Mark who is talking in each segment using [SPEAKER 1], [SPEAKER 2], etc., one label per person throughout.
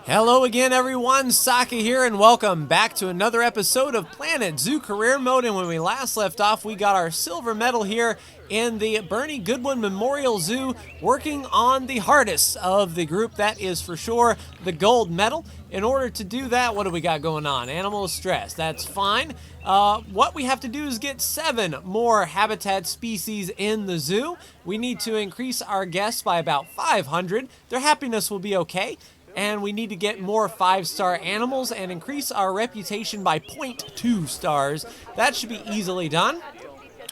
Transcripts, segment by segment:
[SPEAKER 1] Hello again, everyone. Saki here, and welcome back to another episode of Planet Zoo Career Mode. And when we last left off, we got our silver medal here in the Bernie Goodwin Memorial Zoo, working on the hardest of the group. That is for sure the gold medal. In order to do that, what do we got going on? Animal stress. That's fine. What we have to do is get 7 more habitat species in the zoo. We need to increase our guests by about 500. Their happiness will be okay. And we need to get more 5-star animals and increase our reputation by 0.2 stars. That should be easily done.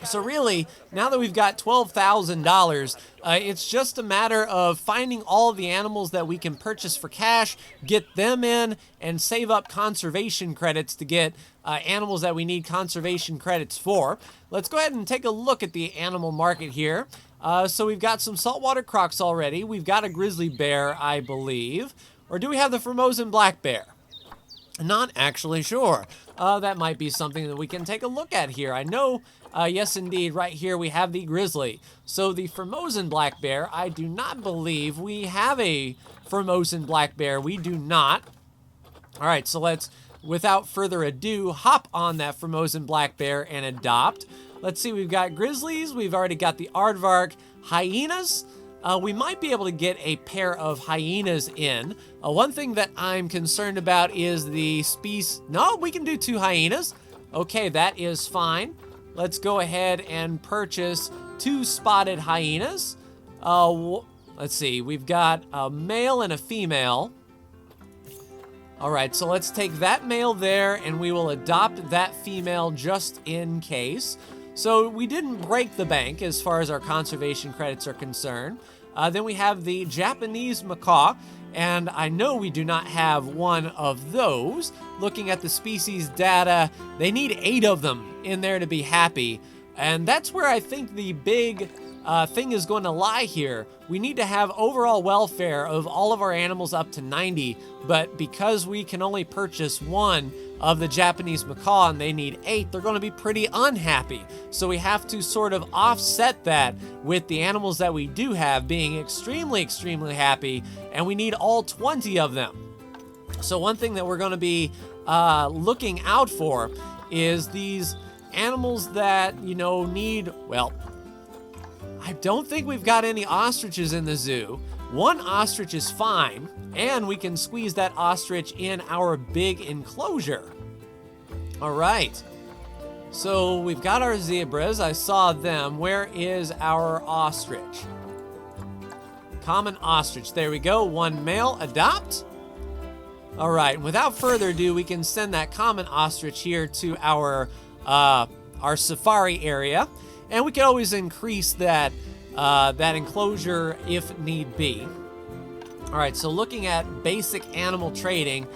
[SPEAKER 1] So really, now that we've got $12,000, it's just a matter of finding all of the animals that we can purchase for cash, get them in, and save up conservation credits to get animals that we need conservation credits for. Let's go ahead and take a look at the animal market here. So we've got some saltwater crocs already. We've got a grizzly bear, I believe. Or do we have the Formosan black bear? Not actually sure. That might be something that we can take a look at here. I know, yes indeed, right here we have the grizzly. So the Formosan black bear, I do not believe we have a Formosan black bear. We do not. All right, so let's, without further ado, hop on that Formosan black bear and adopt. Let's see, we've got grizzlies. We've already got the aardvark hyenas. We might be able to get a pair of hyenas in. One thing that I'm concerned about is the species. No, we can do 2 hyenas. Okay, that is fine. Let's go ahead and purchase 2 spotted hyenas. Let's see, we've got a male and a female. All right, so let's take that male there and we will adopt that female just in case. So we didn't break the bank as far as our conservation credits are concerned. Then we have the Japanese macaw, and I know we do not have one of those. Looking at the species data, they need 8 of them in there to be happy. And that's where I think the big thing is going to lie here. We need to have overall welfare of all of our animals up to 90, but because we can only purchase 1 of the Japanese macaw and they need 8, they're going to be pretty unhappy. So we have to sort of offset that with the animals that we do have being extremely happy, and we need all 20 of them. So one thing that we're going to be looking out for is these animals that, you know, need, well, I don't think we've got any ostriches in the zoo. 1 ostrich is fine, and we can squeeze that ostrich in our big enclosure. All right. So we've got our zebras. I saw them. Where is our ostrich? Common ostrich. There we go. 1 male. Adopt. All right. Without further ado, we can send that common ostrich here to our safari area. And we can always increase that enclosure if need be. All right, so looking at basic animal trading,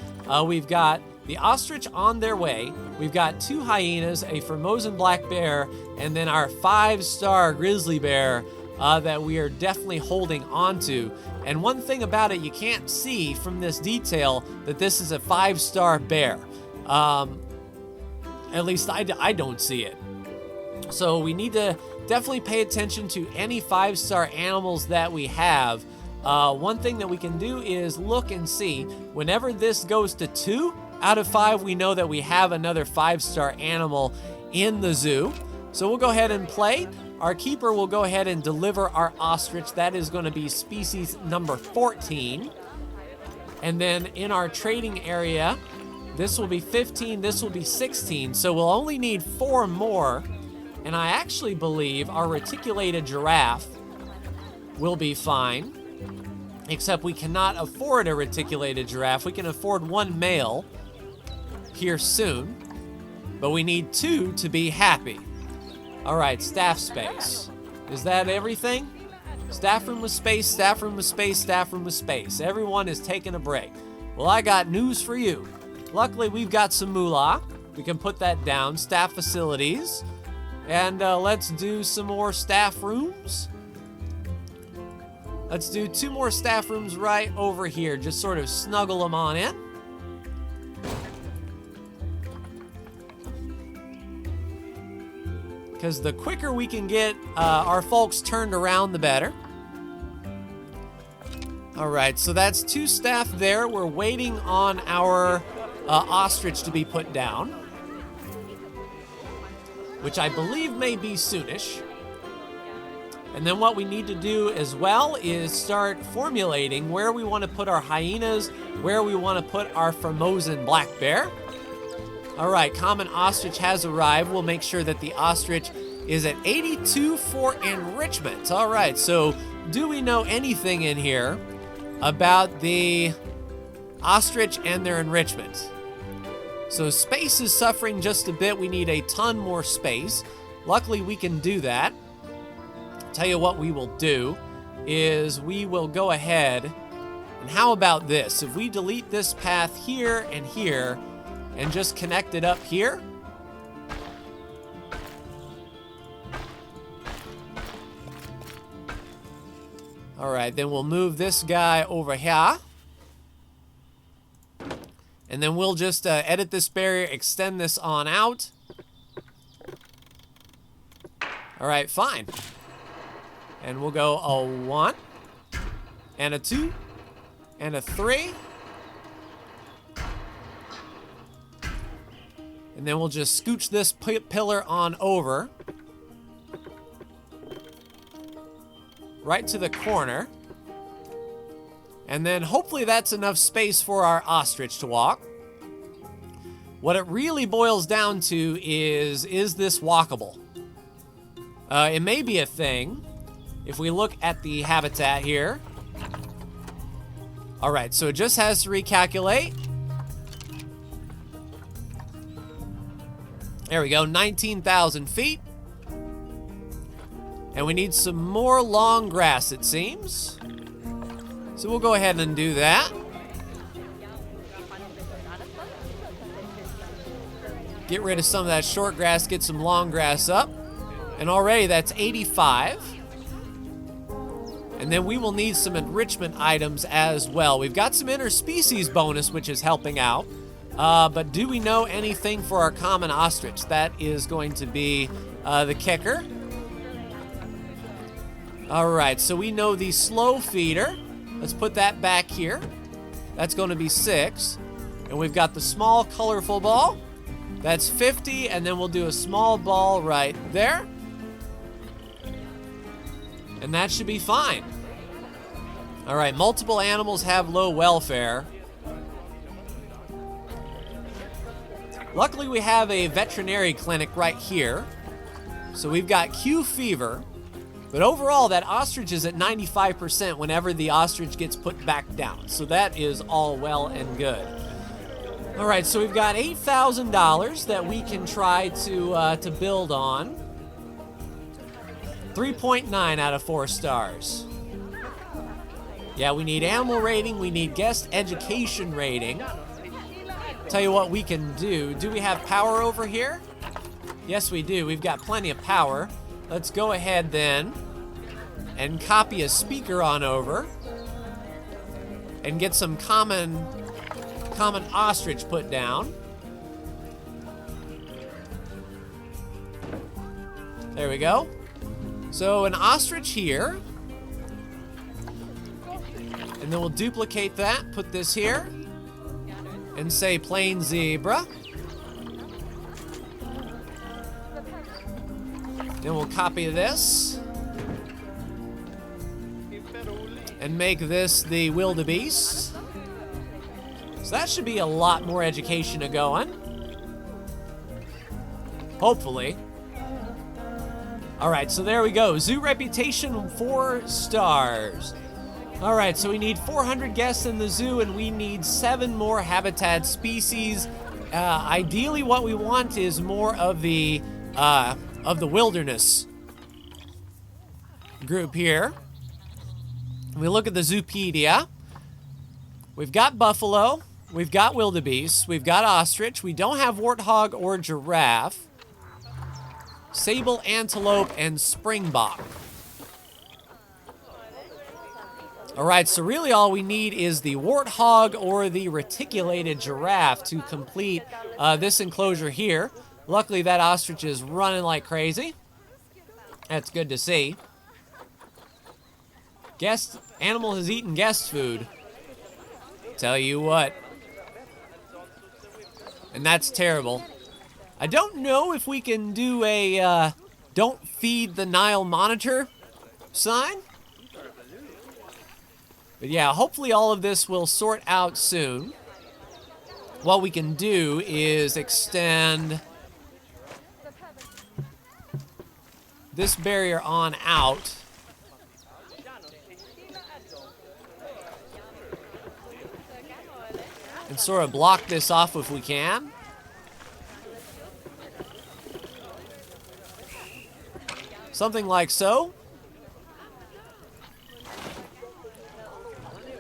[SPEAKER 1] we've got the ostrich on their way. We've got 2 hyenas, a Formosan black bear, and then our 5-star grizzly bear that we are definitely holding on to. And one thing about it, you can't see from this detail that this is a 5-star bear. At least I don't see it. So we need to definitely pay attention to any 5-star animals that we have. One thing that we can do is look and see. Whenever this goes to 2 out of 5, we know that we have another 5-star animal in the zoo. So we'll go ahead and play. Our keeper will go ahead and deliver our ostrich. That is going to be species number 14. And then in our trading area, this will be 15, this will be 16. So we'll only need 4 more. And I actually believe our reticulated giraffe will be fine, except we cannot afford a reticulated giraffe. We can afford 1 male here soon, but we need 2 to be happy. All right, staff space. Is that everything? Staff room with space, staff room with space, staff room with space. Everyone is taking a break. Well, I got news for you. Luckily, we've got some moolah. We can put that down. Staff facilities. And let's do some more staff rooms. Let's do 2 more staff rooms right over here. Just sort of snuggle them on in. Because the quicker we can get our folks turned around, the better. All right, so that's 2 staff there. We're waiting on our ostrich to be put down, which I believe may be soonish. And then what we need to do as well is start formulating where we want to put our hyenas, where we want to put our Formosan black bear. All right, common ostrich has arrived. We'll make sure that the ostrich is at 82 for enrichment. All right, so do we know anything in here about the ostrich and their enrichment? So space is suffering just a bit. We need a ton more space. Luckily, we can do that. Tell you what we will do is we will go ahead, and how about this? If we delete this path here and just connect it up here. All right, then we'll move this guy over here. And then we'll just edit this barrier, extend this on out. All right, fine. And we'll go a 1, and a 2, and a 3. And then we'll just scooch this pillar on over. Right to the corner. And then hopefully that's enough space for our ostrich to walk. What it really boils down to is this walkable? It may be a thing. If we look at the habitat here. All right, so it just has to recalculate. There we go, 19,000 feet. And we need some more long grass, it seems. So we'll go ahead and do that. Get rid of some of that short grass, get some long grass up. And already that's 85. And then we will need some enrichment items as well. We've got some interspecies bonus, which is helping out. But do we know anything for our common ostrich? That is going to be the kicker. All right, so we know the slow feeder. Let's put that back here. That's going to be 6. And we've got the small colorful ball. That's 50, and then we'll do a small ball right there. And that should be fine. All right, multiple animals have low welfare. Luckily, we have a veterinary clinic right here. So we've got Q fever. But overall, that ostrich is at 95% whenever the ostrich gets put back down. So that is all well and good. All right, so we've got $8,000 that we can try to build on. 3.9 out of 4 stars. Yeah, we need animal rating. We need guest education rating. Tell you what we can do. Do we have power over here? Yes, we do. We've got plenty of power. Let's go ahead then and copy a speaker on over and get some common ostrich put down. There we go. So an ostrich here. And then we'll duplicate that, put this here, and say plain zebra. Then we'll copy this and make this the wildebeest. So that should be a lot more education to go on. Hopefully. All right, so there we go. Zoo reputation 4 stars. All right, so we need 400 guests in the zoo, and we need 7 more habitat species. Ideally, what we want is more of the wilderness group here. We look at the Zoopedia. We've got buffalo. We've got wildebeest. We've got ostrich. We don't have warthog or giraffe. Sable antelope and springbok. All right, so really all we need is the warthog or the reticulated giraffe to complete this enclosure here. Luckily, that ostrich is running like crazy. That's good to see. Guest Animal has eaten guest food. Tell you what. And that's terrible. I don't know if we can do a don't feed the Nile monitor sign. But yeah, hopefully all of this will sort out soon. What we can do is extend this barrier on out. And sort of block this off if we can. Something like so.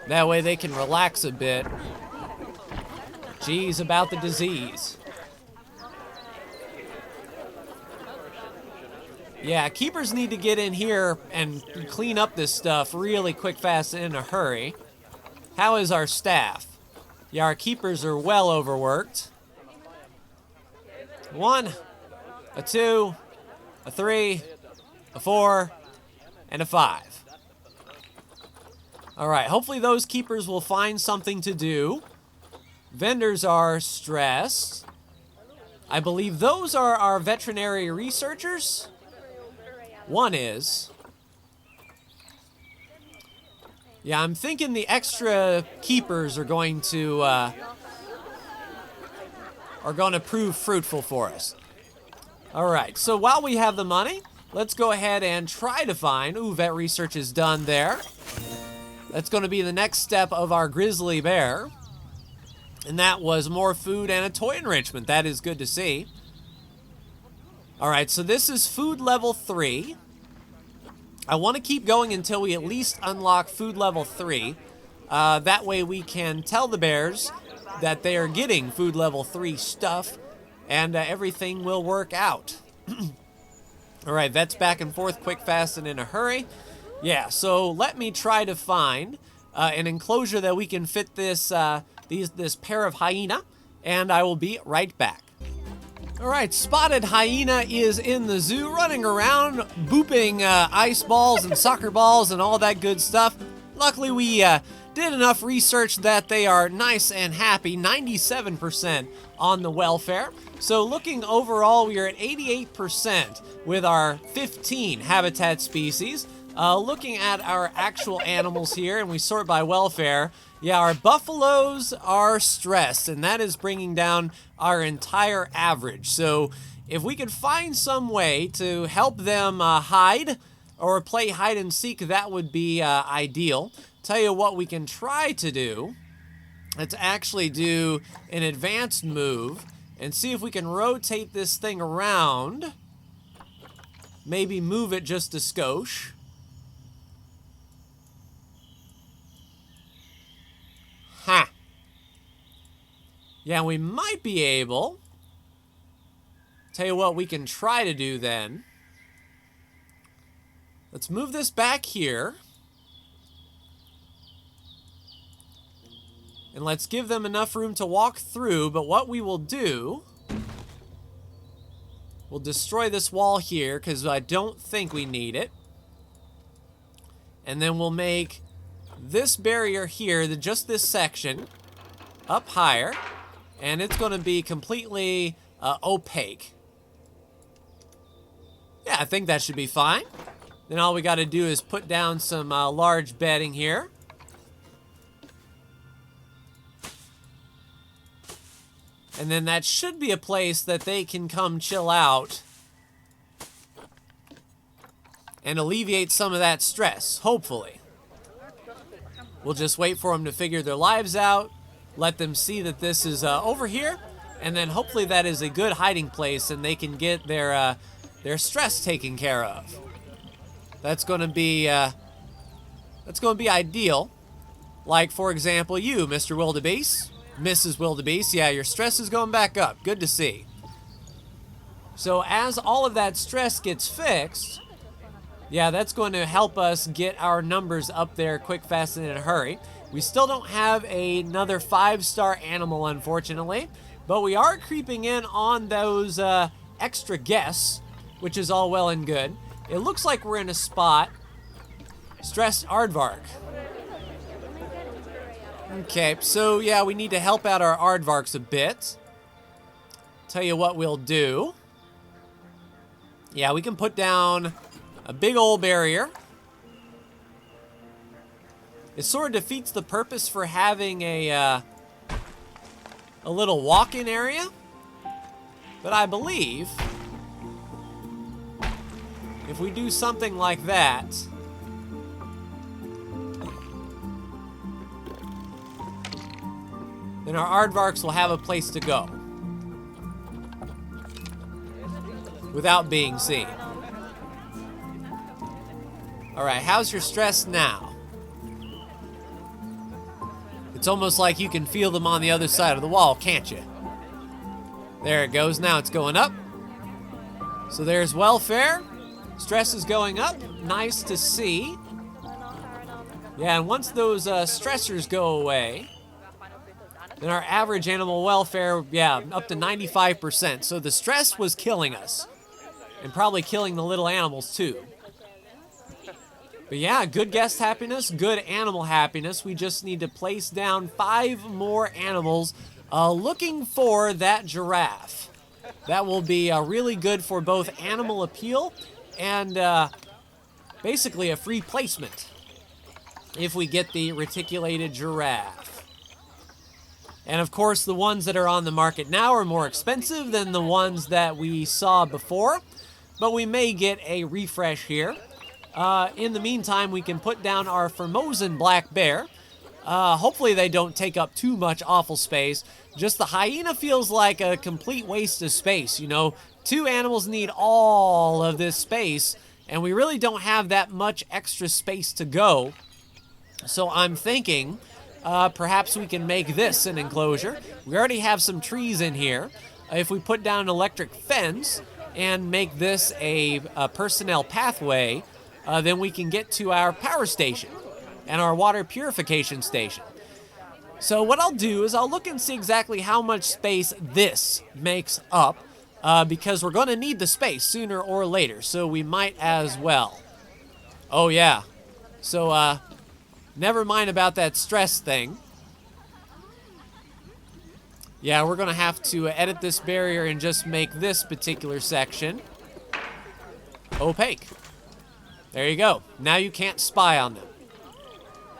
[SPEAKER 1] That way they can relax a bit. Geez, about the disease. Yeah, keepers need to get in here and clean up this stuff really quick, fast, and in a hurry. How is our staff? Yeah, our keepers are well overworked. 1, a 2, a 3, a 4, and a 5. All right, hopefully those keepers will find something to do. Vendors are stressed. I believe those are our veterinary researchers. One is. Yeah, I'm thinking the extra keepers are going to prove fruitful for us. All right, so while we have the money, let's go ahead and try to find. Ooh, vet research is done there. That's going to be the next step of our grizzly bear. And that was more food and a toy enrichment. That is good to see. All right, so this is food level 3. I want to keep going until we at least unlock food level 3. That way we can tell the bears that they are getting food level 3 stuff, and everything will work out. All right, vets back and forth, quick, fast, and in a hurry. Yeah, so let me try to find an enclosure that we can fit this this pair of hyena, and I will be right back. All right, Spotted Hyena is in the zoo, running around, booping ice balls and soccer balls and all that good stuff. Luckily, we did enough research that they are nice and happy, 97% on the welfare. So looking overall, we are at 88% with our 15 habitat species. Looking at our actual animals here, and we sort by welfare, yeah, our buffaloes are stressed, and that is bringing down our entire average. So if we could find some way to help them hide or play hide and seek, that would be ideal. Tell you what we can try to do. Let's actually do an advanced move and see if we can rotate this thing around. Maybe move it just a skosh. Ha! Yeah, we might be able. Tell you what we can try to do then. Let's move this back here. And let's give them enough room to walk through, but what we will do, we'll destroy this wall here because I don't think we need it. And then we'll make this barrier here, just this section, up higher, and it's going to be completely opaque. Yeah, I think that should be fine. Then all we got to do is put down some large bedding here. And then that should be a place that they can come chill out and alleviate some of that stress, hopefully. We'll just wait for them to figure their lives out, let them see that this is over here, and then hopefully that is a good hiding place and they can get their stress taken care of. That's going to be ideal. Like, for example, you, Mr. Wildebeest, Mrs. Wildebeest, yeah, your stress is going back up. Good to see. So as all of that stress gets fixed, yeah, that's going to help us get our numbers up there quick, fast, and in a hurry. We still don't have another 5-star animal, unfortunately, but we are creeping in on those extra guests, which is all well and good. It looks like we're in a spot Stressed aardvark. Okay, so yeah, we need to help out our aardvarks a bit. Tell you what we'll do. Yeah, we can put down a big old barrier. It sort of defeats the purpose for having a little walk-in area. But I believe if we do something like that, then our aardvarks will have a place to go without being seen. All right, how's your stress now? It's almost like you can feel them on the other side of the wall, can't you? There it goes. Now it's going up. So there's welfare. Stress is going up. Nice to see. Yeah, and once those stressors go away, then our average animal welfare, yeah, up to 95%. So the stress was killing us. And probably killing the little animals too. But yeah, good guest happiness, good animal happiness. We just need to place down 5 more animals looking for that giraffe. That will be really good for both animal appeal and basically a free placement if we get the reticulated giraffe. And of course, the ones that are on the market now are more expensive than the ones that we saw before, but we may get a refresh here. In the meantime, we can put down our Formosan black bear. Hopefully they don't take up too much awful space. Just the hyena feels like a complete waste of space, you know. 2 animals need all of this space, and we really don't have that much extra space to go. So I'm thinking perhaps we can make this an enclosure. We already have some trees in here. If we put down an electric fence and make this a personnel pathway, then we can get to our power station and our water purification station. So what I'll do is I'll look and see exactly how much space this makes up, because we're going to need the space sooner or later, so we might as well. Oh yeah, so never mind about that stress thing. Yeah, we're going to have to edit this barrier and just make this particular section opaque. There you go. Now you can't spy on them.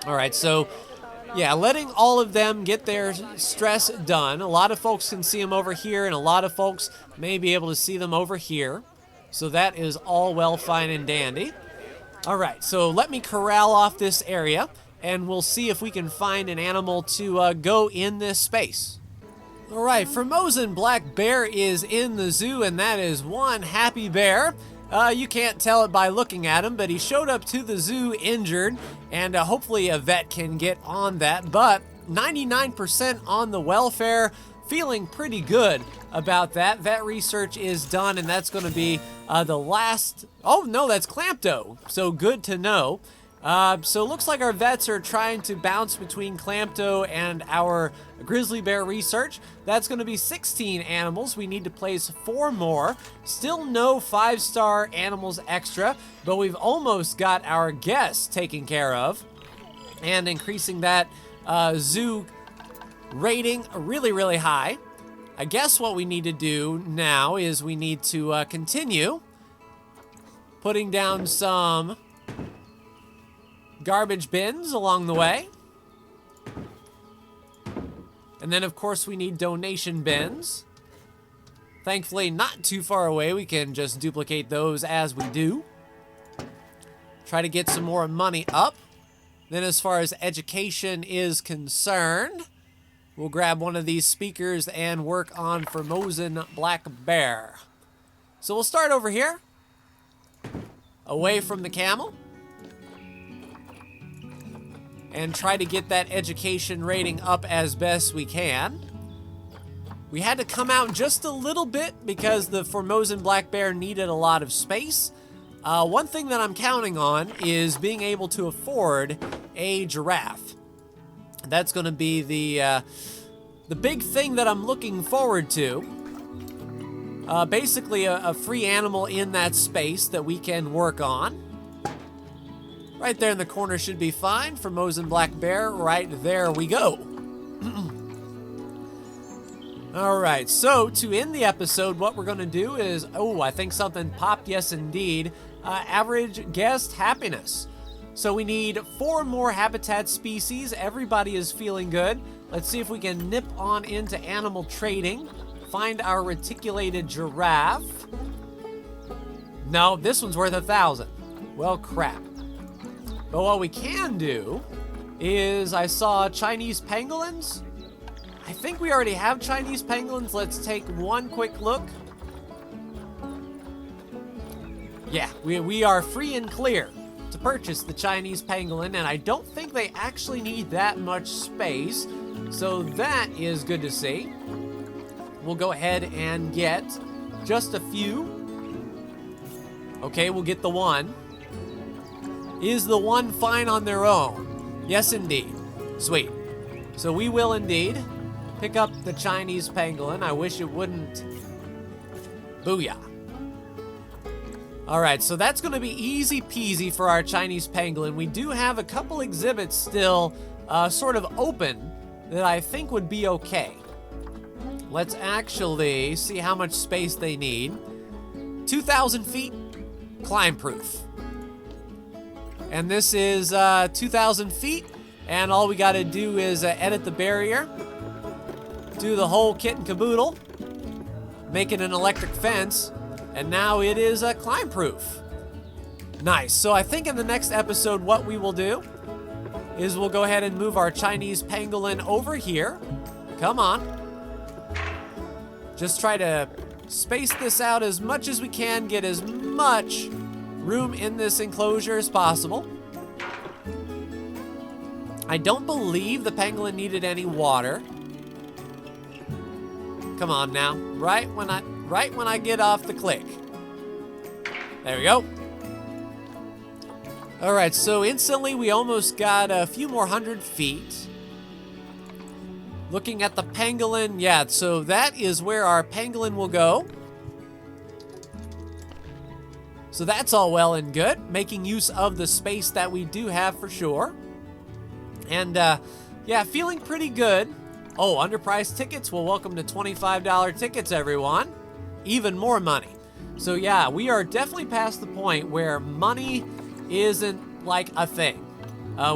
[SPEAKER 1] All right, so yeah, letting all of them get their stress done. A lot of folks can see them over here, and a lot of folks may be able to see them over here. So that is all well, fine, and dandy. All right, so let me corral off this area, and we'll see if we can find an animal to go in this space. All right, Formosan black bear is in the zoo, and that is one happy bear. You can't tell it by looking at him, but he showed up to the zoo injured, and hopefully a vet can get on that. But 99% on the welfare, feeling pretty good about that. Vet research is done, and that's going to be the last... Oh, no, that's Clampto, so good to know. So it looks like our vets are trying to bounce between Clampto and our grizzly bear research. That's going to be 16 animals. We need to place 4 more. Still no 5-star animals extra, but we've almost got our guests taken care of and increasing that zoo rating really, really high. I guess what we need to do now is we need to continue putting down some garbage bins along the way. And then, of course, we need donation bins. Thankfully, not too far away. We can just duplicate those as we do. Try to get some more money up. Then, as far as education is concerned, we'll grab one of these speakers and work on Formosan black bear. So we'll start over here, away from the camel, and try to get that education rating up as best we can. We had to come out just a little bit because the Formosan black bear needed a lot of space. One thing that I'm counting on is being able to afford a giraffe. That's going to be the big thing that I'm looking forward to. Basically a free animal in that space that we can work on. Right there in the corner should be fine for Mosin Black Bear. Right there we go. All right, so to end the episode, what we're going to do is, oh, I think something popped, yes indeed, average guest happiness. So we need 4 more habitat species. Everybody is feeling good. Let's see if we can nip on into animal trading. Find our reticulated giraffe. No, this one's worth 1,000. Well, crap. But what we can do is, I saw Chinese pangolins. I think we already have Chinese pangolins. Let's take one quick look. Yeah, we are free and clear to purchase the Chinese pangolin, and I don't think they actually need that much space, so that is good to see. We'll go ahead and get just a few. Okay, we'll get the one. Is the one fine on their own? Yes, indeed. Sweet. So we will indeed pick up the Chinese pangolin. I wish it wouldn't. Booyah. All right, so that's going to be easy peasy for our Chinese pangolin. We do have a couple exhibits still sort of open that I think would be okay. Let's actually see how much space they need. 2,000 feet, climb proof. And this is 2,000 feet, and all we got to do is edit the barrier, do the whole kit and caboodle, make it an electric fence, and now it is climb proof. Nice. So I think in the next episode what we will do is we'll go ahead and move our Chinese pangolin over here. Come on. Just try to space this out as much as we can, get as much room in this enclosure as possible. I don't believe the pangolin needed any water. Come on now, right when I get off the click. There we go. All right, so instantly we almost got a few more 100 feet. Looking at the pangolin, yeah, so that is where our pangolin will go. So that's all well and good, making use of the space that we do have for sure. And yeah, feeling pretty good. Oh, underpriced tickets? Well, welcome to $25 tickets, everyone. Even more money. So yeah, we are definitely past the point where money isn't like a thing.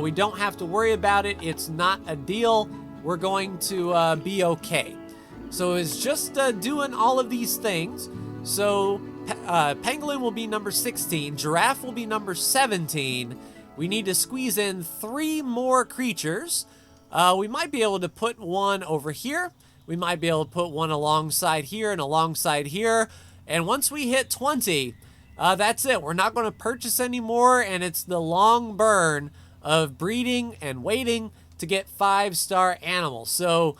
[SPEAKER 1] We don't have to worry about it. It's not a deal. We're going to be okay. So it's just doing all of these things. So pangolin will be number 16. Giraffe will be number 17. We need to squeeze in 3 more creatures. We might be able to put one over here. We might be able to put one alongside here and alongside here. And once we hit 20, that's it. We're not going to purchase anymore, and it's the long burn of breeding and waiting to get 5-star animals. So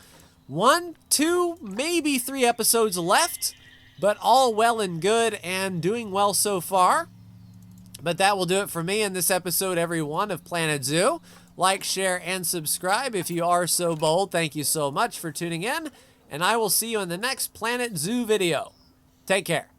[SPEAKER 1] 1, 2, maybe 3 episodes left, but all well and good and doing well so far. But that will do it for me in this episode, everyone, of Planet Zoo. Like, share, and subscribe if you are so bold. Thank you so much for tuning in, and I will see you in the next Planet Zoo video. Take care.